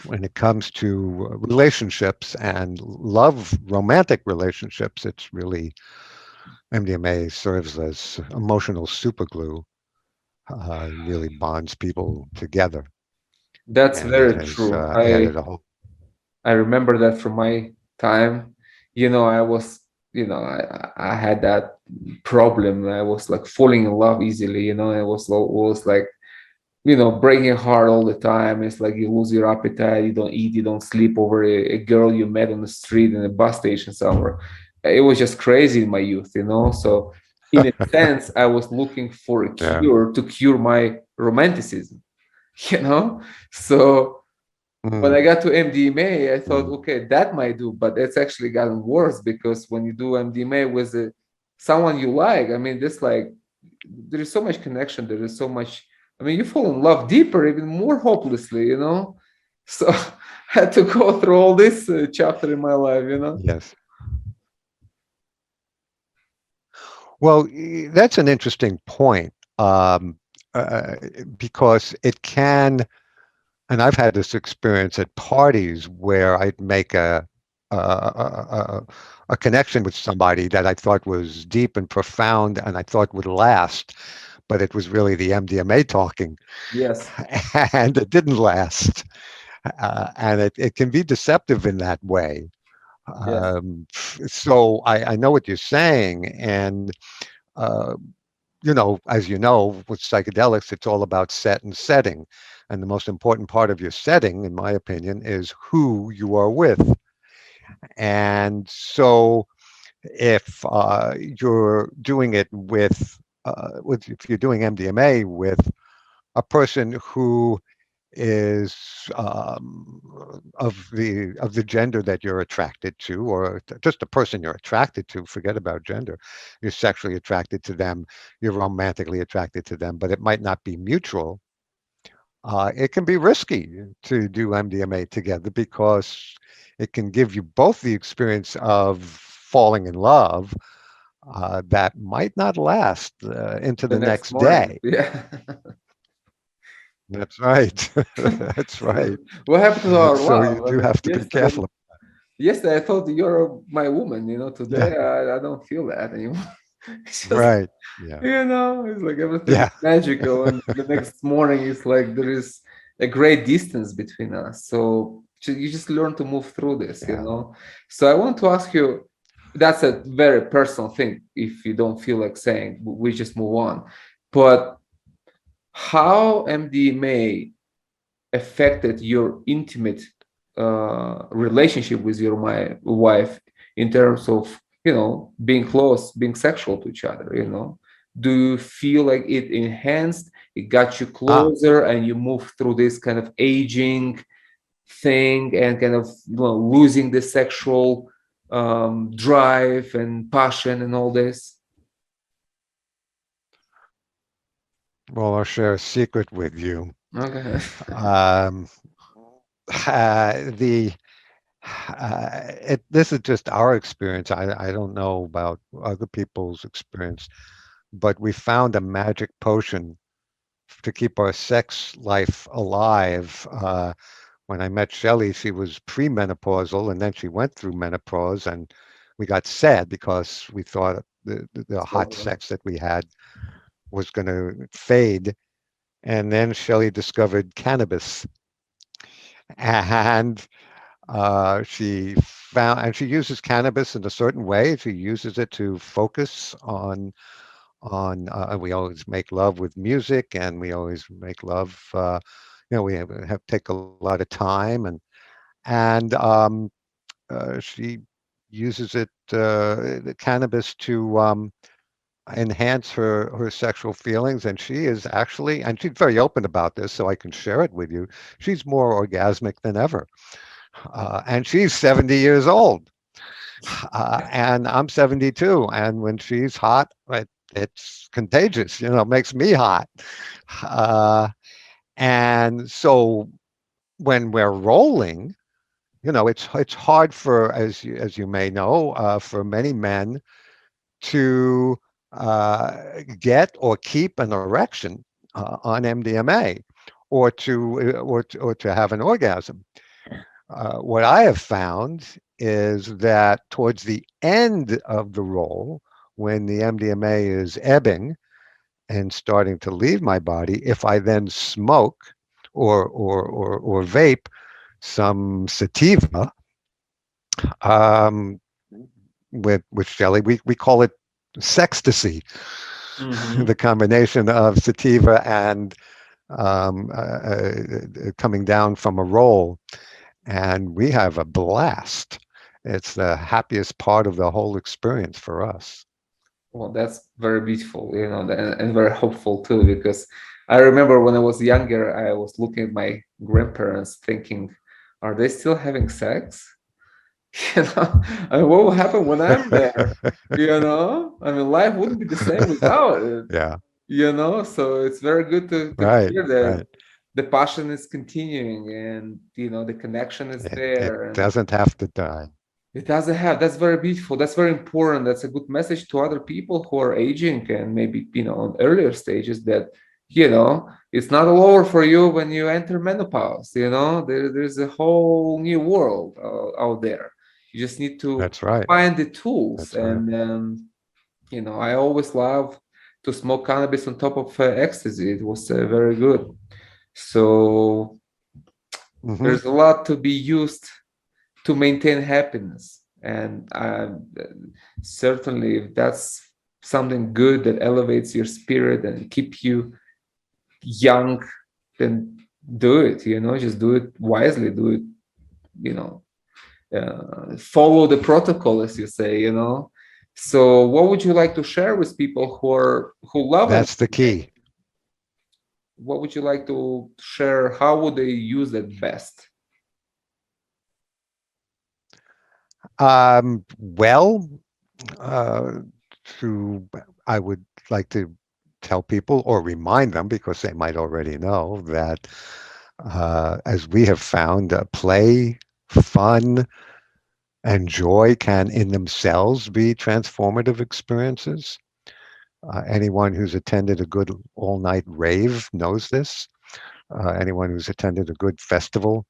S2: when it comes to relationships and romantic relationships, it's really MDMA serves as emotional superglue. Really bonds people together.
S1: That's very true. I remember that from my time. I was, I had that problem. I was like falling in love easily. I was like, breaking heart all the time. It's like you lose your appetite, you don't eat, you don't sleep over a girl you met on the street in a bus station somewhere. It was just crazy in my youth, So in a sense, I was looking for a cure to cure my romanticism, So when I got to MDMA, I thought, okay, that might do, but it's actually gotten worse, because when you do MDMA with someone you like, I mean, there is so much connection, there is so much. I mean, you fall in love deeper, even more hopelessly, So I had to go through all this chapter in my life,
S2: Yes. Well, that's an interesting point, because it can, and I've had this experience at parties where I'd make a connection with somebody that I thought was deep and profound and I thought would last, but it was really the MDMA talking.
S1: Yes.
S2: And it didn't last. And it can be deceptive in that way.
S1: Yes.
S2: So I know what you're saying, and uh, as you know, with psychedelics, it's all about set and setting, and the most important part of your setting, in my opinion, is who you are with. And so, if you're doing it if you're doing MDMA with a person who is of the gender that you're attracted to, or just the person you're attracted to, forget about gender, you're sexually attracted to them, you're romantically attracted to them, but it might not be mutual. It can be risky to do MDMA together because it can give you both the experience of falling in love that might not last into
S1: The
S2: the
S1: next
S2: next
S1: morning.
S2: day.
S1: Yeah.
S2: That's right. That's
S1: So
S2: right.
S1: what happened to our
S2: So you
S1: love? I
S2: do
S1: mean,
S2: have to be
S1: yesterday,
S2: careful.
S1: yesterday I thought you're my woman.
S2: Yeah.
S1: Today I don't feel that anymore. It's just,
S2: Right. Yeah.
S1: it's like everything is
S2: Yeah.
S1: magical, and the next morning it's like there is a great distance between us. So you just learn to move through this.
S2: Yeah.
S1: So I want to ask you. That's a very personal thing. If you don't feel like saying, we just move on. But how MDMA affected your intimate relationship with your wife in terms of being close, being sexual to each other? Do you feel like it enhanced, it got you
S2: Ah,
S1: closer, and you move through this kind of aging thing and kind of losing the sexual drive and passion and all this?
S2: well, I'll share a secret with you.
S1: Okay.
S2: Um, the this is just our experience. I don't know about other people's experience, but we found a magic potion to keep our sex life alive. When I met Shelley, she was premenopausal, and then she went through menopause, and we got sad because we thought the hot
S1: So,
S2: sex that we had was going to fade. And then Shelley discovered cannabis, and she uses cannabis in a certain way. She uses it to focus on. We always make love with music, and we always make love. We have take a lot of time, and she uses the cannabis to enhance her sexual feelings, and she is actually, and she's very open about this, so I can share it with you. She's more orgasmic than ever, and she's 70 years old, and I'm 72, and when she's hot, it's contagious. Makes me hot, uh, and so when we're rolling, it's hard for, as you may know, for many men to get or keep an erection on MDMA, or to have an orgasm. What I have found is that towards the end of the roll, when the MDMA is ebbing and starting to leave my body, if I then smoke or vape some sativa, um, with Shelley, we call it sextasy,
S1: mhm.
S2: the combination of sativa and coming down from a roll, and we have a blast. It's the happiest part of the whole experience for us.
S1: Well, that's very beautiful, and very hopeful too, because I remember when I was younger, I was looking at my grandparents thinking, are they still having sex? I mean, what will happen when I'm there? I mean, life wouldn't be the same without it,
S2: Yeah,
S1: So it's very good to
S2: right,
S1: hear that
S2: right.
S1: the passion is continuing, and, the connection is
S2: It
S1: there. And
S2: doesn't have to die.
S1: it doesn't have. That's very beautiful. That's very important. That's a good message to other people who are aging and maybe, on earlier stages, that, it's not all over for you when you enter menopause. There's a whole new world out there. You just need to
S2: That's right.
S1: find the tools.
S2: That's right.
S1: And, I always love to smoke cannabis on top of ecstasy. It was very good. So
S2: Hmm.
S1: there's a lot to be used to maintain happiness. And certainly, if that's something good that elevates your spirit and keep you young, then do it. Just do it wisely. Do it. Follow the protocol, as you say. So, what would you like to share with people who love it?
S2: That's the key.
S1: What would you like to share? How would they use it best?
S2: Well, uh, I would like to tell people or remind them, because they might already know, that as we have found, play, fun, and joy can in themselves be transformative experiences. Anyone who's attended a good all-night rave knows this. Anyone who's attended a good festival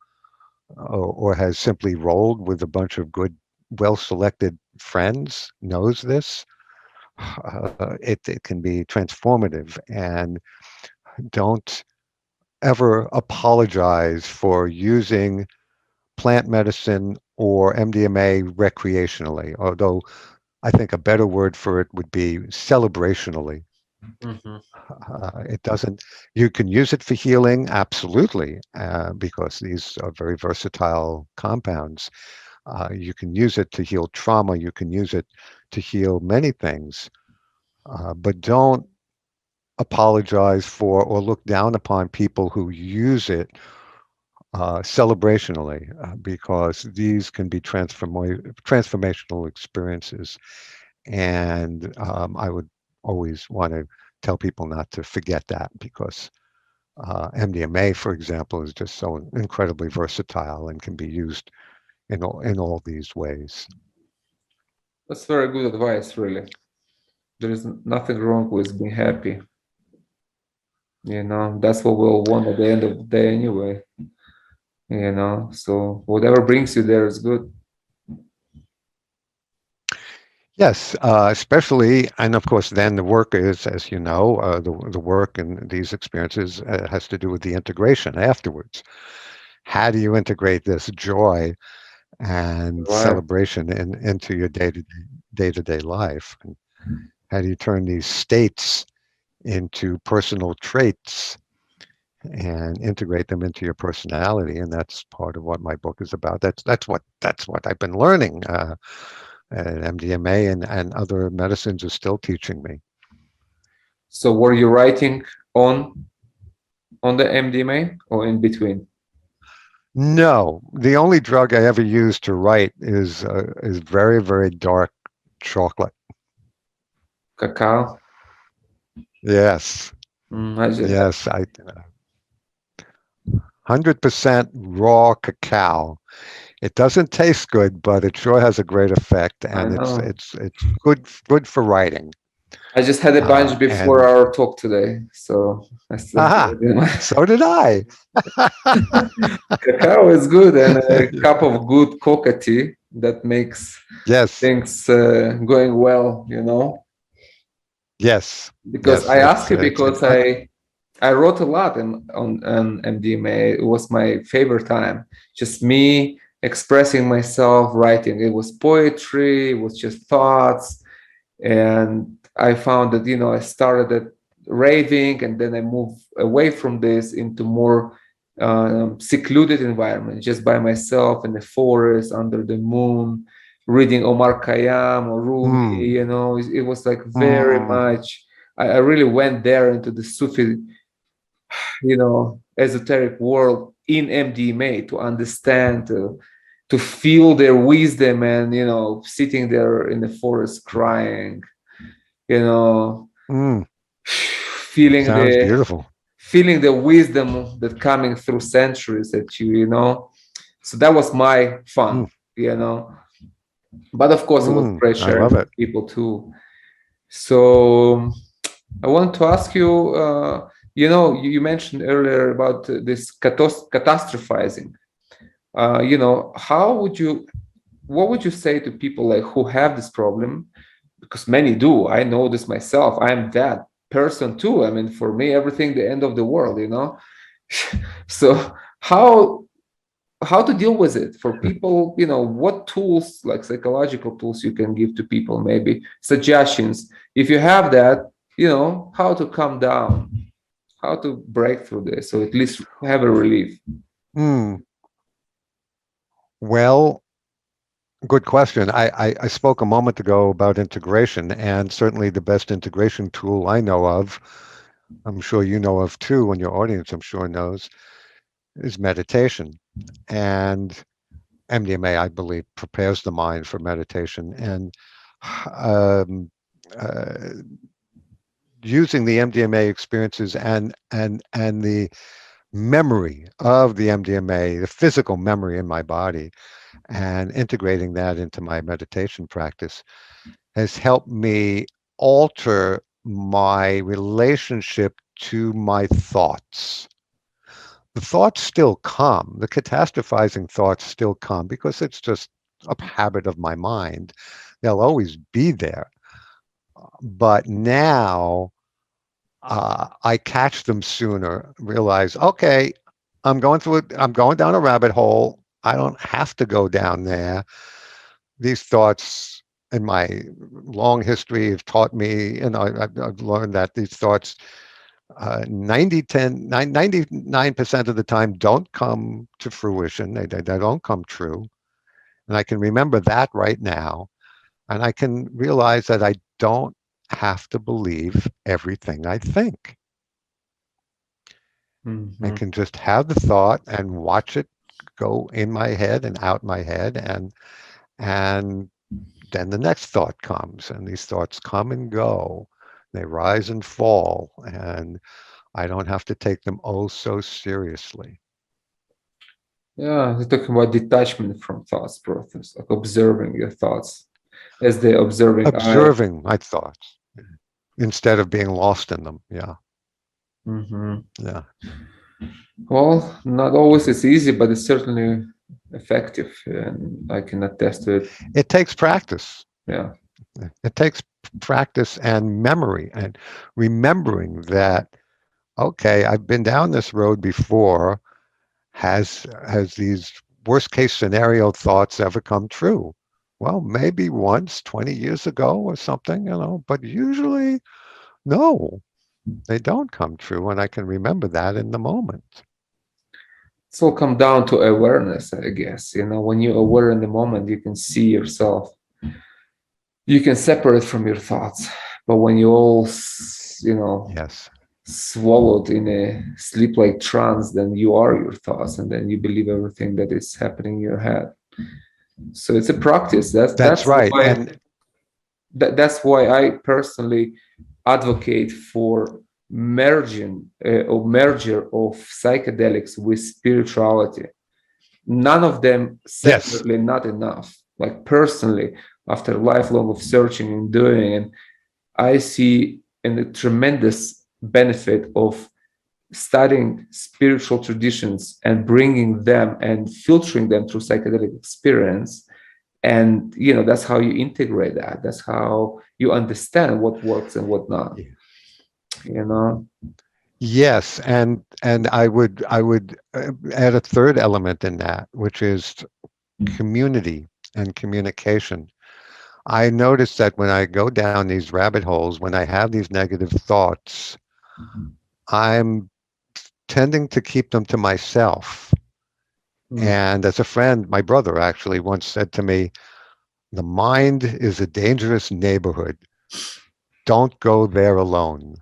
S2: or has simply rolled with a bunch of good, well-selected friends knows this. It can be transformative, and don't ever apologize for using plant medicine or MDMA recreationally, although I think a better word for it would be celebrationally.
S1: Mhm.
S2: It doesn't, you can use it for healing, absolutely, because these are very versatile compounds. You can use it to heal trauma, you can use it to heal many things, but don't apologize for or look down upon people who use it celebrationally, because these can be transformational experiences. And I would always want to tell people not to forget that, because MDMA, for example, is just so incredibly versatile and can be used in all these ways.
S1: That's very good advice, really. There is nothing wrong with being happy. That's what we'll want at the end of the day anyway. So whatever brings you there is good.
S2: Yes, especially, and of course, then the work is, as you know, the work in these experiences has to do with the integration afterwards. How do you integrate this joy and
S1: Right.
S2: celebration into your day-to-day life? And how do you turn these states into personal traits and integrate them into your personality? And that's part of what my book is about. That's what I've been learning. And MDMA and other medicines are still teaching me.
S1: So were you writing on the MDMA or in between?
S2: No, the only drug I ever used to write is very, very dark chocolate.
S1: Cacao?
S2: Yes,
S1: I just had
S2: yes, I 100% raw cacao. It doesn't taste good, but it sure has a great effect,
S1: I
S2: and
S1: know.
S2: it's good for writing.
S1: I just had a bunch before
S2: And
S1: our talk today, so I still have
S2: haha,
S1: it in my
S2: so did I.
S1: cacao is good, and a cup of good coca tea that makes
S2: Yes,
S1: things going well.
S2: yes,
S1: Because
S2: yes.
S1: I ask you
S2: It's
S1: because I wrote a lot on MDMA. It was my favorite time. Just me expressing myself, writing. It was poetry. It was just thoughts, and I found that I started at raving, and then I moved away from this into more secluded environment, just by myself in the forest under the moon, reading Omar Khayyam or Rumi.
S2: mm,
S1: It was like very
S2: mm,
S1: much. I really went there into the Sufi, esoteric world in MDMA to understand, to feel their wisdom, and sitting there in the forest crying, you know
S2: mm.
S1: feeling
S2: Sounds
S1: the
S2: beautiful.
S1: feeling the wisdom that coming through centuries at you. So that was my fun,
S2: Mm,
S1: you know but of course it was great
S2: I
S1: sharing
S2: love
S1: with
S2: it.
S1: people too. So I want to ask you, you mentioned earlier about this catastrophizing. How what would you say to people like who have this problem? Because many do. I know this myself. I'm that person too. I mean, for me, everything the end of the world. So how how to deal with it for people, what tools, like psychological tools, you can give to people, maybe suggestions, if you have that, how to calm down, how to break through this, so at least have a relief.
S2: Hmm. Well, good question. I spoke a moment ago about integration, and certainly the best integration tool I know of, I'm sure you know of too, and your audience I'm sure knows, is meditation. And MDMA, I believe, prepares the mind for meditation. And um, uh, using the MDMA experiences and the memory of the MDMA, the physical memory in my body, and integrating that into my meditation practice has helped me alter my relationship to my thoughts. The thoughts still come, the catastrophizing thoughts still come because it's just a habit of my mind. They'll always be there. But now I catch them sooner, realize, okay, I'm going through it, I'm going down a rabbit hole. I don't have to go down there. These thoughts in my long history have taught me, and I've learned that these thoughts 99% of the time don't come to fruition. They don't come true. And I can remember that right now. And I can realize that I don't have to believe everything I think. I
S1: Mm-hmm.
S2: can just have the thought and watch it go in my head and out my head, and then the next thought comes, and these thoughts come and go. They rise and fall, and I don't have to take them oh so seriously.
S1: Yeah, we're talking about detachment from thoughts process, like observing your thoughts as the observing eye.
S2: Observing my thoughts instead of being lost in them. Yeah.
S1: Mm-hmm.
S2: Yeah.
S1: Well, not always it's easy, but it's certainly effective, and I can attest to it.
S2: It takes practice.
S1: Yeah.
S2: It takes practice and memory and remembering that, okay, I've been down this road before. Has these worst case scenario thoughts ever come true? Well, maybe once 20 years ago or something, but usually no, they don't come true. And I can remember that in the moment.
S1: It's all come down to awareness, I guess. When you're aware in the moment, you can see yourself. You can separate from your thoughts. But when you all,
S2: Yes.
S1: swallowed in a sleep-like trance, then you are your thoughts, and then you believe everything that is happening in your head. So it's a practice. That's
S2: That's
S1: that's
S2: right.
S1: why
S2: And
S1: that's why I personally advocate for merger of psychedelics with spirituality. None of them
S2: yes,
S1: separately, not enough. Like personally, after lifelong of searching and doing, and I see a tremendous benefit of studying spiritual traditions and bringing them and filtering them through psychedelic experience. And that's how you integrate that. That's how you understand what works and what not. you know
S2: yes, and I would add a third element in that, which is community and communication. I notice that when I go down these rabbit holes, when I have these negative thoughts, I'm tending to keep them to myself.
S1: Mm.
S2: And as a friend, my brother actually once said to me, the mind is a dangerous neighborhood. Don't go there alone.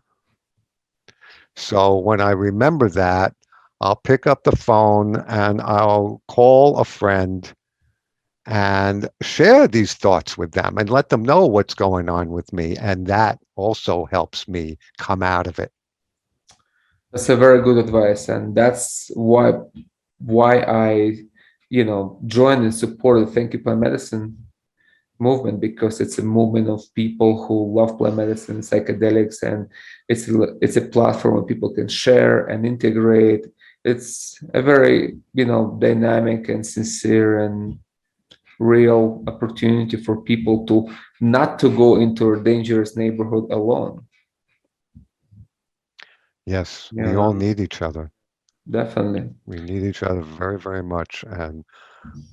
S2: So when I remember that, I'll pick up the phone and I'll call a friend and share these thoughts with them and let them know what's going on with me. And that also helps me come out of it.
S1: That's a very good advice, and that's why I joined and supported Thank You Plant Medicine movement, because it's a movement of people who love plant medicine, psychedelics, and it's a platform where people can share and integrate. It's a very dynamic and sincere and real opportunity for people to not to go into a dangerous neighborhood
S2: Yes, we all
S1: alone.
S2: need each other.
S1: Definitely.
S2: We need each other very, very much. And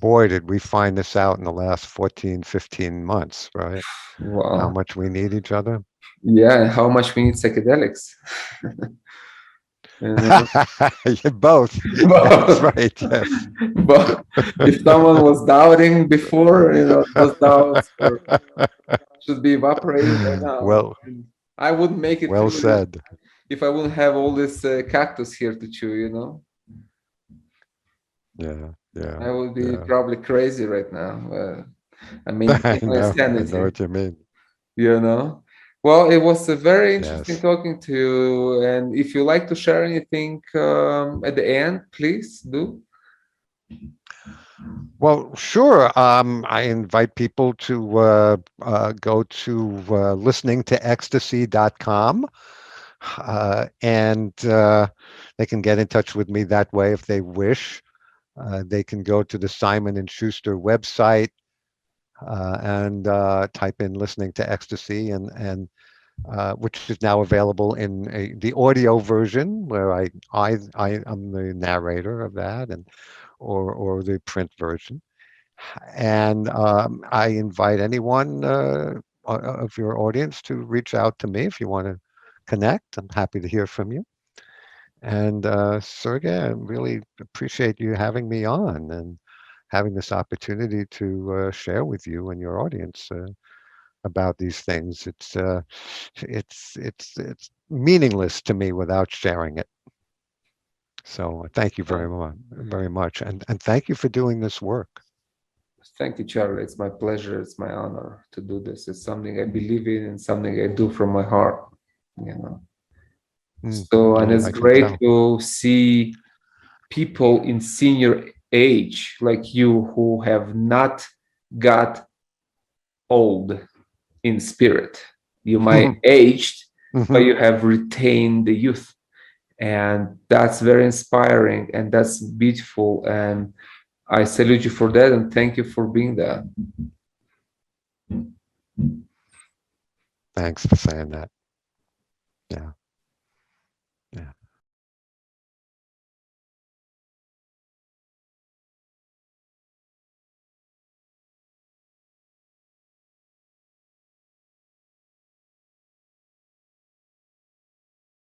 S2: boy, did we find this out in the last 14, 15 months, right? How
S1: Wow.
S2: much we need each other.
S1: Yeah, and how much we need psychedelics. You know?
S2: You both. That's
S1: But,
S2: right. Yes.
S1: but if someone was doubting before, those doubts should be evaporating by now.
S2: Well,
S1: And I wouldn't make it
S2: well
S1: through
S2: said.
S1: if I wouldn't have all this cactus here to chew.
S2: Yeah, yeah,
S1: I would be
S2: yeah.
S1: probably crazy right now. I maintain my
S2: I know
S1: sanity,
S2: what you mean.
S1: you know. Well, it was a very interesting
S2: Yes.
S1: talking to you. And if you like to share anything at the end, please do.
S2: Well, sure. I invite people to go to listeningtoecstasy.com, and they can get in touch with me that way if they wish. They can go to the Simon and Schuster website and type in "listening to ecstasy," and which is now available in the audio version, where I'm the narrator of that, and or the print version. And I invite anyone of your audience to reach out to me if you want to connect. I'm happy to hear from you. And Sergey, I really appreciate you having me on and having this opportunity to share with you and your audience about these things. It's meaningless to me without sharing it. So thank you very much, and thank you for doing this work.
S1: Thank you, Charlie. It's my pleasure. It's my honor to do this. It's something I believe in and something I do from my heart. You know. So, and it's
S2: I can
S1: great
S2: tell.
S1: to see people in senior age like you who have not got old in spirit. You might aged, but you have retained the youth. And that's very inspiring and that's beautiful. And I salute you for that and thank you for being there.
S2: Thanks for saying that. Yeah.